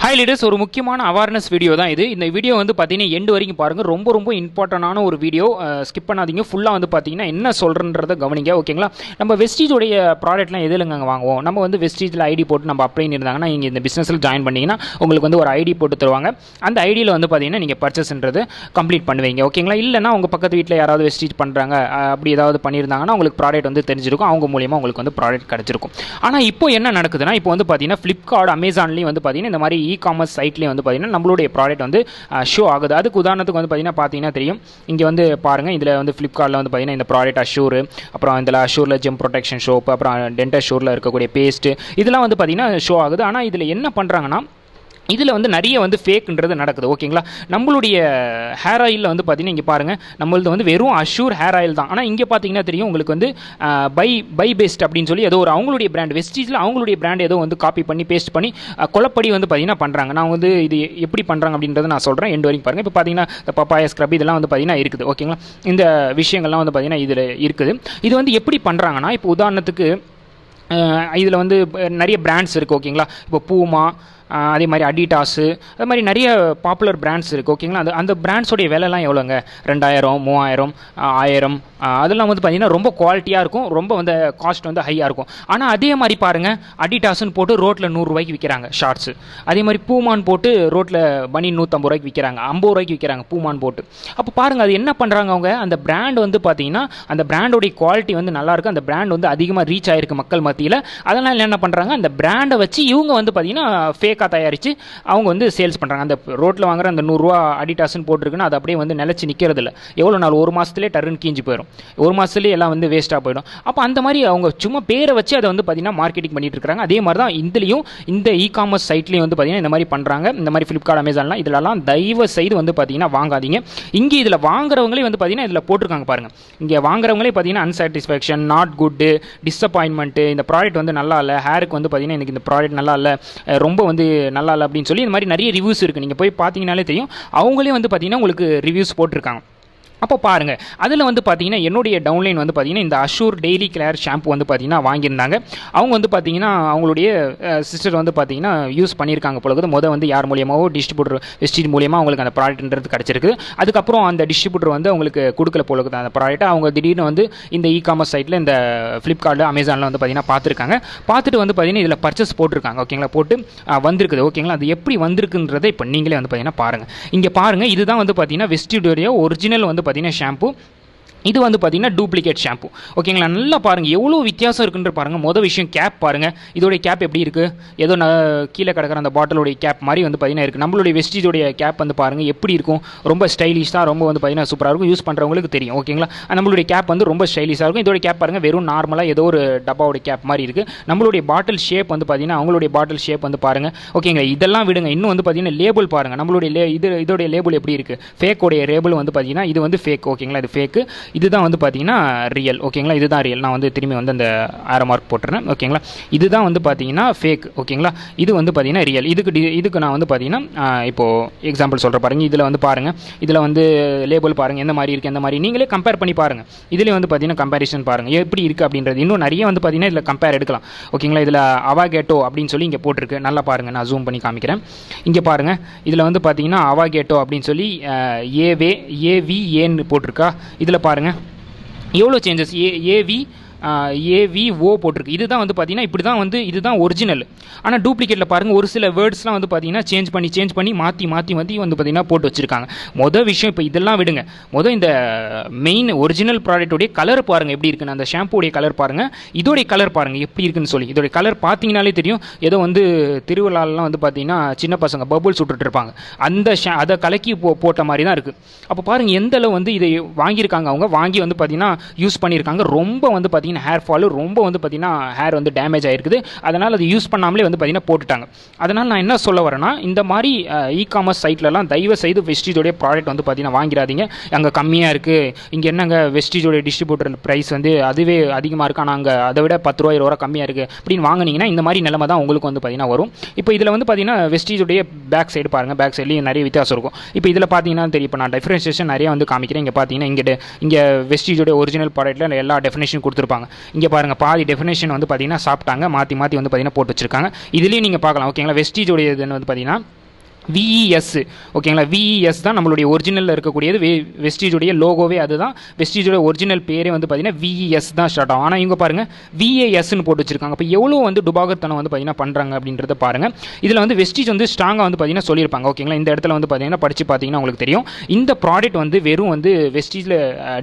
Hi leaders, ஒரு முக்கியமான awareness video தான் இது. இந்த வீடியோ வந்து பார்த்தீங்கன்னா எண்டு வரைக்கும் பாருங்கள். ரொம்ப இம்பார்ட்டண்டான ஒரு வீடியோ. ஸ்கிப் பண்ணாதீங்க. ஃபுல்லாக வந்து பார்த்தீங்கன்னா என்ன சொல்கிறன்றதை கவனிங்க. ஓகேங்களா? நம்ம வெஸ்டீஜோடைய ப்ராடக்ட்லாம் எதுலங்க வாங்குவோம்? நம்ம வந்து வெஸ்டீஜில் ஐடி போட்டு நம்ம அப்ளைன்னு இருந்தாங்கன்னா நீங்கள் இந்த பிஸ்னஸில் ஜாயின் பண்ணிங்கன்னா உங்களுக்கு வந்து ஒரு ஐடி போட்டு தருவாங்க. அந்த ஐடியில் வந்து பார்த்தீங்கன்னா நீங்கள் பர்ச்சேஸ்ன்றது கம்ப்ளீட் பண்ணுவீங்க. ஓகேங்களா? இல்லைனா உங்கள் பக்கத்து வீட்டில் யாராவது வெஸ்டீஜ் பண்ணுறாங்க அப்படி ஏதாவது பண்ணியிருந்தாங்கன்னா உங்களுக்கு ப்ராடக்ட் வந்து தெரிஞ்சிருக்கும். அவங்க மூலியமாக உங்களுக்கு வந்து ப்ராடக்ட் கிடச்சிருக்கும். ஆனால் இப்போ என்ன நடக்குதுன்னா, இப்போ வந்து பார்த்தீங்கன்னா ஃப்ளிப்கார்ட், அமேசான்லேயும் வந்து பார்த்தீங்கன்னா இந்த மாதிரி இ-காமர்ஸ் சைட்லேயும் வந்து பார்த்தீங்கன்னா நம்மளுடைய ப்ராடக்ட் வந்து ஷோ ஆகுது. அதுக்கு உதாரணத்துக்கு வந்து பார்த்தீங்கன்னா தெரியும். இங்கே வந்து பாருங்கள், இதில் வந்து ஃப்ளிப்கார்ட்டில் வந்து பார்த்தீங்கன்னா இந்த ப்ராடக்ட் அஷூர், அப்புறம் இதில் அஷூரில் ஜெம் ப்ரொடெக்ஷன் சோப், அப்புறம் டென்டல் ஷூரில் இருக்கக்கூடிய பேஸ்ட்டு, இதெல்லாம் வந்து பார்த்தீங்கன்னா ஷோ ஆகுது. ஆனால் இதில் என்ன பண்ணுறாங்கன்னா, இதில் வந்து நிறைய வந்து ஃபேக்குன்றது நடக்குது. ஓகேங்களா? நம்மளுடைய ஹேர் ஆயிலில் வந்து பார்த்தீங்கன்னா இங்கே பாருங்கள், நம்மளது வந்து வெறும் அஷூர் ஹேர் ஆயில் தான். ஆனால் இங்கே பார்த்தீங்கன்னா தெரியும் உங்களுக்கு வந்து பை பெஸ்ட் அப்படின்னு சொல்லி ஏதோ ஒரு அவங்களுடைய பிராண்ட், வெஸ்டீஜில் அவங்களுடைய பிராண்ட் ஏதோ வந்து காப்பி பண்ணி பேஸ்ட் பண்ணி கொலப்படி வந்து பார்த்தீங்கன்னா பண்ணுறாங்க. நான் வந்து இது எப்படி பண்ணுறாங்க அப்படின்றத நான் சொல்கிறேன். எண்டு வரைக்கும் பாருங்கள். இப்போ பார்த்தீங்கன்னா இந்த பப்பாயா ஸ்க்ரப் இதெல்லாம் வந்து பார்த்தீங்கன்னா இருக்குது. ஓகேங்களா? இந்த விஷயங்கள்லாம் வந்து பார்த்தீங்கன்னா இதில் இருக்குது. இது வந்து எப்படி பண்ணுறாங்கன்னா, இப்போ உதாரணத்துக்கு இதில் வந்து நிறைய பிராண்ட்ஸ் இருக்குது. ஓகேங்களா? இப்போ பூமா, அதே மாதிரி அடிடாஸு, அது மாதிரி நிறைய பாப்புலர் பிராண்ட்ஸ் இருக்குது. ஓகேங்களா? அந்த பிராண்ட்ஸோடைய விலைலாம் எவ்வளோங்க? 2000, 3000, 1000, அதெல்லாம் வந்து பார்த்திங்கன்னா ரொம்ப குவாலிட்டியாக இருக்கும். ரொம்ப வந்து காஸ்ட் வந்து ஹையாக இருக்கும். ஆனால் அதே மாதிரி பாருங்கள், அடிடாஸ்ன்னு போட்டு ரோட்டில் 100 ரூபாய்க்கு விற்கிறாங்க ஷார்ட்ஸு. அதே மாதிரி பூமான் போட்டு ரோட்டில் பனி 150 ரூபாய்க்கு விற்கிறாங்க, 50 ரூபாய்க்கு விற்கிறாங்க பூமான் போட்டு. அப்போ பாருங்கள், அது என்ன பண்ணுறாங்க அவங்க, அந்த பிராண்ட் வந்து பார்த்திங்கன்னா அந்த பிராண்டோடைய குவாலிட்டி வந்து நல்லாயிருக்கு. அந்த பிராண்ட் வந்து அதிகமாக ரீச் ஆகிருக்கு மக்கள் மத்தியில். அதனால் என்ன பண்ணுறாங்க, அந்த பிராண்டை வச்சு இவங்க வந்து பார்த்திங்கன்னா ஃபேக்காக தயாரித்து அவங்க வந்து சேல்ஸ் பண்ணுறாங்க. அந்த ரோட்டில் வாங்குற அந்த 100 ரூபா அடிடாஸ்ன்னு போட்டிருக்குன்னா அது அப்படியே வந்து நிலச்சி நிற்கிறதில்ல. எவ்வளோ நாள்? ஒரு மாதத்துலேயே டருன்னு கீஞ்சி போயிடும். ஒரு மாதத்துலேயே எல்லாம் வந்து வேஸ்ட்டாக போயிடும். அப்போ அந்த மாதிரி அவங்க சும்மா பேரை வச்சு அதை வந்து பார்த்திங்கன்னா மார்க்கெட்டிங் பண்ணிட்டு இருக்காங்க. அதே மாதிரி தான் இதுலேயும் இந்த இ-காமர்ஸ் சைட்லேயும் வந்து பார்த்திங்கன்னா இந்த மாதிரி பண்ணுறாங்க. இந்த மாதிரி ஃப்ளிப்கார்ட், அமேசான்லாம் இதிலலாம் தயவு செய்து வந்து பார்த்திங்கன்னா வாங்காதீங்க. இங்கே இதில் வாங்குறவங்களே வந்து பார்த்திங்கன்னா இதில் போட்டிருக்காங்க பாருங்கள். இங்கே வாங்குறவங்களே பார்த்திங்கன்னா அன்சாட்டிஸ்ஃபேக்ஷன், நாட் குட்டு, டிஸப்பாயின்மெண்ட்டு, இந்த ப்ராடக்ட் வந்து நல்லா இல்லை, ஹேருக்கு வந்து பார்த்திங்கன்னா எனக்கு இந்த ப்ராடக்ட் நல்லா இல்லை, ரொம்ப வந்து நல்லா இல்லை அப்படின்னு சொல்லி இந்த மாதிரி நிறைய ரிவ்யூஸ் இருக்குது. நீங்கள் போய் பார்த்தீங்கனாலே தெரியும். அவங்களே வந்து பார்த்திங்கன்னா உங்களுக்கு ரிவ்யூஸ் போட்டிருக்காங்க. அப்போ பாருங்கள், அதில் வந்து பார்த்தீங்கன்னா என்னுடைய டவுன்லைன் வந்து பார்த்தீங்கன்னா இந்த அஷூர் டெய்லி கிளியர் ஷாம்பு வந்து பார்த்தீங்கன்னா வாங்கியிருந்தாங்க. அவங்க வந்து பார்த்தீங்கன்னா அவங்களுடைய சிஸ்டர் வந்து பார்த்தீங்கன்னா யூஸ் பண்ணியிருக்காங்க பொழுது. வந்து யார் மூலியமாவோ டிஸ்ட்ரிபியூட்டர் வெஸ்டீஜ் மூலியமாக அவங்களுக்கு அந்த ப்ராடக்ட்ன்றது கிடச்சிருக்கு. அதுக்கப்புறம் அந்த டிஸ்ட்ரிபியூட்டர் வந்து அவங்களுக்கு கொடுக்கல பொழுது அந்த ப்ராடக்ட்டை. அவங்க திடீர்னு வந்து இந்த இ-காமர்ஸ் சைட்டில் இந்த ஃப்ளிப்கார்ட்டில், அமேசானில் வந்து பார்த்தீங்கன்னா பார்த்துட்டு வந்து பார்த்தீங்கன்னா இதில் பர்ச்சேஸ் போட்டிருக்காங்க. ஓகேங்களா? போட்டு வந்திருக்குது. ஓகேங்களா? அது எப்படி வந்திருக்குன்றதை இப்போ நீங்களே வந்து பார்த்தீங்கன்னா பாருங்கள். இங்கே பாருங்கள், இதுதான் வந்து பார்த்தீங்கன்னா வெஸ்டீஜோடைய ஒரிஜினல் வந்து பார்த்தீங்கன்னா ஷாம்பு. இது வந்து பார்த்தீங்கன்னா டூப்ளிகேட் ஷாம்பு. ஓகேங்களா? நல்லா பாருங்கள், எவ்வளோ வித்தியாசம் இருக்குன்ற பாருங்கள். மொதல் விஷயம் கேப் பாருங்கள். இதோடைய கேப் எப்படி இருக்குது? ஏதோ கீழே கிடக்கிற அந்த பாட்டிலோடைய கேப் மாதிரி வந்து பார்த்தீங்கன்னா இருக்குது. நம்மளுடைய வெஸ்டீஜோடைய கேப் வந்து பாருங்கள் எப்படி இருக்கும். ரொம்ப ஸ்டைலிஷாக, ரொம்ப வந்து பார்த்தீங்கன்னா சூப்பராக இருக்கும். யூஸ் பண்ணுறவங்களுக்கு தெரியும். ஓகேங்களா? நம்மளுடைய கேப் வந்து ரொம்ப ஸ்டைலிஷாக இருக்கும். இதோடைய கேப் பாருங்கள், வெறும் நார்மலாக ஏதோ ஒரு டப்பாவோட கேப் மாதிரி இருக்குது. நம்மளுடைய பாட்டில் ஷேப் வந்து பார்த்தீங்கன்னா அவங்களுடைய பாட்டில் ஷேப் வந்து பாருங்கள். ஓகேங்களா? இதெல்லாம் விடுங்க. இன்னும் வந்து பார்த்தீங்கன்னா லேபிள் பாருங்கள். நம்மளுடைய இதோடைய லேபிள் எப்படி இருக்குது? ஃபேக்கோடைய லேபிள் வந்து பார்த்தீங்கன்னா இது வந்து ஃபேக். ஓகேங்களா? இது ஃபேக்கு. இதுதான் வந்து பார்த்தீங்கன்னா ரியல். ஓகேங்களா? இதுதான் ரியல். நான் வந்து திரும்பி வந்து அந்த ஆரோ மார்க் போட்டுறேன். ஓகேங்களா? இதுதான் வந்து பார்த்தீங்கன்னா ஃபேக். ஓகேங்களா? இது வந்து பார்த்தீங்கன்னா ரியல். இதுக்கு நான் வந்து பார்த்தீங்கன்னா இப்போது எக்ஸாம்பிள் சொல்கிற பாருங்கள். இதில் வந்து பாருங்கள், இதில் வந்து லேபிள் பாருங்கள் எந்த மாதிரி இருக்குது, எந்த மாதிரி நீங்களே கம்பேர் பண்ணி பாருங்கள். இதில் வந்து பார்த்தீங்கன்னா கம்பேரிசன் பாருங்கள் எப்படி இருக்குது அப்படின்றது. இன்னும் நிறைய வந்து பார்த்தீங்கன்னா இதில் கம்பேர் எடுக்கலாம். ஓகேங்களா? இதில் அவாகேட்டோ அப்படின்னு சொல்லி இங்கே போட்டிருக்கு. நல்லா பாருங்கள், நான் ஜூம் பண்ணி காமிக்கிறேன். இங்கே பாருங்கள், இதில் வந்து பார்த்தீங்கன்னா அவாகேட்டோ அப்படின்னு சொல்லி ஏவிஏன்னு போட்டிருக்கா. இதில் பாருங்கள் எவ்வளோ சேஞ்சஸ். ஏவிஓ போட்டிருக்கு. இதுதான் வந்து பார்த்தீங்கன்னா இப்படி தான் வந்து இதுதான் ஒரிஜினல். ஆனால் டூப்ளிகேட்டில் பாருங்கள், ஒரு சில வேர்ட்ஸ்லாம் வந்து பார்த்தீங்கன்னா சேஞ்ச் பண்ணி மாற்றி வந்து பார்த்தீங்கன்னா போட்டு வச்சுருக்காங்க. மொதல் விஷயம் இப்போ இதெல்லாம் விடுங்க. இந்த மெயின் ஒரிஜினல் ப்ராடக்டோடைய கலர் பாருங்கள் எப்படி இருக்குன்னு. அந்த ஷாம்புடைய கலர் பாருங்கள், இதோடைய கலர் பாருங்கள் எப்படி இருக்குன்னு சொல்லி. இதோடைய கலர் பார்த்தீங்கனாலே தெரியும். ஏதோ வந்து திருவிழாலாம் வந்து பார்த்தீங்கன்னா சின்ன பசங்க பபுள்ஸ் விட்டுட்டு இருப்பாங்க, அதை கலக்கி போட்ட மாதிரி தான் இருக்குது. அப்போ பாருங்கள் எந்த அளவு வந்து இதை வாங்கியிருக்காங்க. அவங்க வாங்கி வந்து பார்த்தீங்கன்னா யூஸ் பண்ணியிருக்காங்க. ரொம்ப வந்து பார்த்தீங்கன்னா ஹேர் ஃபாலு, ரொம்ப வந்து பார்த்தீங்கன்னா ஹேர் வந்து டேமேஜ் ஆகிருக்குது. அதனால் அது யூஸ் பண்ணாமலே வந்து பார்த்தீங்கன்னா போட்டுட்டாங்க. அதனால் நான் என்ன சொல்ல வரேன்னா, இந்த மாதிரி இ-காமர்ஸ் சைட்லலாம் தயவு செய்து வெஸ்டீஜோடைய ப்ராடக்ட் வந்து பார்த்தீங்கன்னா வாங்கிடாதீங்க. அங்கே கம்மியாக இருக்குது, இங்கே என்னங்க வெஸ்டீஜோடைய டிஸ்ட்ரிபியூட்டர் ப்ரைஸ் வந்து அதுவே அதிகமாக இருக்குது, ஆனால் அங்கே அதை விட 10 ரூபா 20 ரூபா கம்மியாக இருக்குது அப்படின்னு வாங்கினீங்கன்னா இந்த மாதிரி நிலைமை தான் உங்களுக்கு வந்து பார்த்தீங்கன்னா வரும். இப்போ இதில் வந்து பார்த்தீங்கன்னா வெஸ்டீஜோடைய பேக் சைடு பாருங்கள், பேக் சைட்லேயும் நிறைய வித்தியாசம் இருக்கும். இப்போ இதில் பார்த்தீங்கன்னா தெரியும். இப்போ நான் டிஃபரன்ஷியேஷன் நிறைய வந்து காமிக்கிறேன். இங்கே பார்த்தீங்கன்னா இங்கே வெஸ்டீஜோடைய ஒரிஜினல் ப்ராடக்ட்டில் எல்லா டெஃபினேஷன் கொடுத்துருப்பாங்க. இங்கே பாருங்கள், பாதி டெஃபினேஷன் வந்து பார்த்தீங்கன்னா சாப்பிட்டாங்க, மாற்றி வந்து பார்த்தீங்கன்னா போட்டு வச்சிருக்காங்க. இதுலேயும் நீங்கள் பார்க்கலாம். ஓகேங்களா? வெஸ்டீஜோடைய இது வந்து பார்த்தீங்கன்னா VES ஓகேங்களா. VES தான் நம்மளுடைய ஒரிஜினலில் இருக்கக்கூடியது. வெஸ்டீஜுடைய லோகோவே அதுதான். வெஸ்டீஜோட ஒரிஜினல் பேரே வந்து பார்த்தீங்கன்னா VES தான் ஸ்டார்ட் ஆகும். ஆனால் இவங்க பாருங்கள் VASன்னு போட்டு வச்சிருக்காங்க. அப்போ எவ்வளோ வந்து டுபாகத்தனம் வந்து பார்த்தீங்கன்னா பண்ணுறாங்க அப்படின்றத பாருங்கள். இதில் வந்து வெஸ்டீஜ் வந்து ஸ்ட்ராங்காக வந்து பார்த்தீங்கன்னா சொல்லியிருப்பாங்க ஓகேங்களா. இந்த இடத்துல வந்து பார்த்தீங்கன்னா படித்து பார்த்தீங்கன்னா உங்களுக்கு தெரியும். இந்த ப்ராடக்ட் வந்து வெறும் வந்து வெஸ்டீஜில்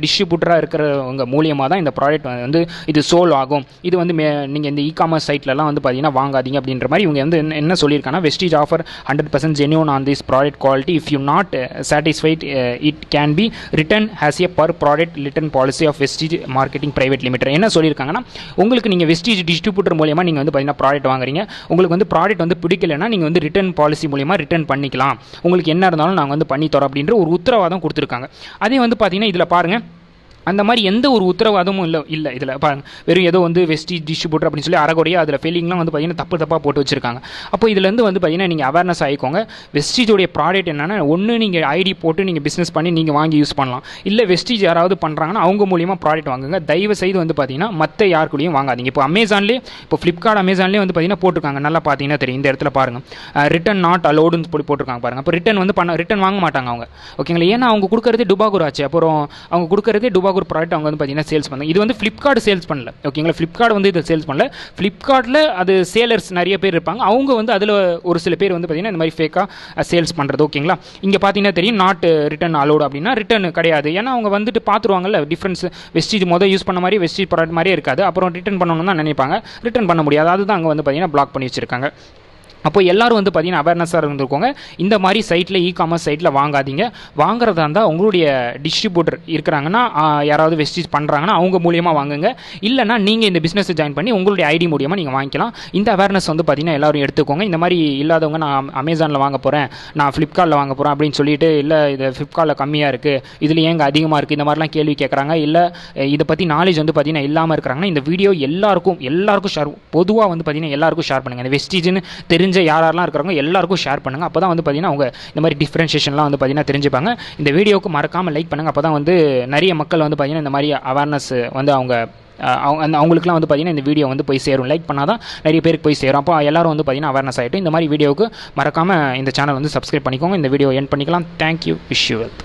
டிஸ்ட்ரிபியூட்டராக இருக்கிறவங்க மூலியமாக தான் இந்த ப்ராடக்ட் வந்து இது சோல் ஆகும். இது வந்து நீங்கள் இந்த இ-காமர்ஸ் சைட்லலாம் வந்து பார்த்தீங்கன்னா வாங்காதீங்க அப்படின்ற மாதிரி இவங்க வந்து என்ன சொல்லியிருக்காங்கன்னா, Vestige offer 100% genuine on this product quality. If you not satisfied, it can be returned as a per product return policy of Vestige Marketing Private Limited. என்ன சொல்லியிருக்காங்கன்னா, உங்களுக்கு நீங்கள் வெஸ்டீஜ் டிஸ்ட்ரிபியூட்டர் மூலமா நீங்கள் வந்து பார்த்தீங்கன்னா ப்ராடக்ட் வாங்குறீங்க, உங்களுக்கு வந்து ப்ராடக்ட் வந்து பிடிக்கலைன்னா நீங்கள் வந்து ரிட்டர்ன் பாலிசி மூலமா ரிட்டர்ன் பண்ணிக்கலாம், உங்களுக்கு என்ன இருந்தாலும் நாங்கள் வந்து பண்ணி தரோம் அப்படின்ற ஒரு உத்தரவாதம் கொடுத்துருக்காங்க. அதே வந்து பார்த்தீங்கன்னா இதில் பாருங்கள், அந்த மாதிரி எந்த ஒரு உத்தரவாதமும் இல்லை இதில் பாருங்க. வெறும் ஏதோ வந்து வெஸ்டீஜ் டிஸ்ட்ரிபியூட்டர் அப்படின்னு சொல்லி அறகுறையாக அதில் ஃபெயிலிங்லாம் வந்து பார்த்தீங்கன்னா தப்பாக போட்டு வச்சிருக்காங்க. அப்போ இதுலேருந்து வந்து பார்த்தீங்கன்னா நீங்கள் அவேர்னஸ் ஆகிக்கோங்க. வெஸ்டீஜோடைய ப்ராடக்ட் என்னென்னா, ஒன்று நீங்கள் ஐடி போட்டு நீங்கள் பிஸ்னஸ் பண்ணி நீங்கள் வாங்கி யூஸ் பண்ணலாம், இல்லை வெஸ்டீஜ் யாராவது பண்ணுறாங்கன்னா அவங்க மூலியமாக ப்ராடக்ட் வாங்குங்க. தயவு செய்து வந்து பார்த்தீங்கன்னா மற்ற யாருக்குள்ளேயும் வாங்காதீங்க. இப்போ அமேசான்லேயே, இப்போ ஃப்ளிப்கார்ட் அமேசான்லேயே வந்து பார்த்தீங்கன்னா போட்டிருக்காங்க, நல்லா பார்த்தீங்கன்னா தெரியும். இந்த இடத்துல பாருங்கள், ரிட்டன் நாட் அலோடுன்னு போட்டிருக்காங்க பாருங்கள். அப்போ ரிட்டன் வாங்க மாட்டாங்க அவங்க ஓகேங்களா. ஏன்னா அவங்க கொடுக்குறதே டுபாகூர் ஆச்சு. அப்புறம் அவங்க கொடுக்குறதே டுபாகூர் ப்ராடக்ட் அவங்க வந்து பார்த்தீங்கன்னா சேல்ஸ் பண்ணாங்க. இது வந்து ஃப்ளிப்கார்ட் சேல்ஸ் பண்ணல ஓகேங்களா. ஃப்ளிப்கார்ட் வந்து இதை சேல்ஸ் பண்ணல. ஃப்ளிப்கார்ட்டில் அது சேலர்ஸ் நிறைய பேர் இருப்பாங்க, அவங்க வந்து அதில் ஒரு சில பேர் வந்து பார்த்தீங்கன்னா இந்த மாதிரி ஃபேக்காக சேல்ஸ் பண்ணுறது ஓகேங்களா. இங்கே பார்த்தீங்கன்னா தெரியும், நாட் ரிட்டன் அலோடு அப்படின்னா ரிட்டன் கிடையாது. ஏன்னா அவங்க வந்துட்டு பார்த்துருவாங்கல்ல டிஃப்ரென்ஸ். வெஸ்டீஜ் யூஸ் பண்ண மாதிரி வெஸ்டீஜ் ப்ராடக்ட் மாதிரியே இருக்காது, அப்புறம் ரிட்டன் பண்ணணும்னு தான் நினைப்பாங்க, ரிட்டன் பண்ண முடியாது. அதுதான் அங்கே வந்து பார்த்தீங்கன்னா பிளாக் பண்ணி வச்சிருக்காங்க. அப்போ எல்லாரும் வந்து பார்த்தீங்கன்னா அவேர்னஸாக இருந்திருக்கோங்க. இந்த மாதிரி சைட்டில் இ-காமர்ஸ் சைட்டில் வாங்காதீங்க. வாங்குறதா இருந்தால் உங்களுடைய டிஸ்ட்ரிபியூட்டர் இருக்கிறாங்கன்னா, யாராவது வெஸ்டீஜ் பண்ணுறாங்கன்னா அவங்க மூலியமாக வாங்குங்க. இல்லைனா நீங்கள் இந்த பிஸ்னஸை ஜாயின் பண்ணி உங்களுடைய ஐடி மூலியமாக நீங்கள் வாங்கிக்கலாம். இந்த அவேர்னஸ் வந்து பார்த்தீங்கன்னா எல்லாரும் எடுத்துக்கோங்க. இந்த மாதிரி இல்லாதவங்க, நான் அமேசானில் வாங்க போகிறேன், நான் ஃப்ளிப்கார்ட்டில் வாங்க போகிறேன் அப்படின்னு சொல்லிட்டு, இல்லை இது ஃப்ளிப்கார்ட்டில் கம்மியாக இருக்குது, இதில் ஏங்க அதிகமாக இருக்குது, இந்த மாதிரிலாம் கேள்வி கேட்குறாங்க, இல்லை இதை பற்றி நாலேஜ் வந்து பார்த்தீங்கன்னா இல்லாமல் இருக்கிறாங்கன்னா, இந்த வீடியோ எல்லாருக்கும் ஷேர், பொதுவாக வந்து பார்த்தீங்கன்னா எல்லாருக்கும் ஷேர் பண்ணுங்கள். இந்த வெஸ்டீஜ்னு தெரிஞ்ச யாரெல்லாம் இருக்கிறாங்க எல்லாருக்கும் ஷேர் பண்ணுங்கள். அப்போ தான் வந்து பார்த்தீங்கன்னா அவங்க இந்த மாதிரி டிஃப்ரென்ஷியேஷன்லாம் வந்து பார்த்தீங்கன்னா தெரிஞ்சுப்பாங்க. இந்த வீடியோவுக்கு மறக்காமல் லைக் பண்ணுங்கள். அப்போ தான் வந்து நிறைய மக்கள் வந்து பார்த்தீங்கன்னா இந்த மாதிரி அவேர்னஸ் வந்து அவங்களுக்குலாம் வந்து பார்த்தீங்கன்னா இந்த வீடியோ வந்து போய் சேரும். லைக் பண்ணால் தான் நிறைய பேருக்கு போய் சேரும். அப்போ எல்லாரும் வந்து பார்த்தீங்கன்னா அவேர்னஸ் ஆகிட்டு இந்த மாதிரி வீடியோவுக்கு மறக்காமல் இந்த சேனல் வந்து சப்ஸ்கிரைப் பண்ணிக்கோங்க. இந்த வீடியோ எண்ட் பண்ணிக்கலாம். தேங்க்யூ. Wish you wealth.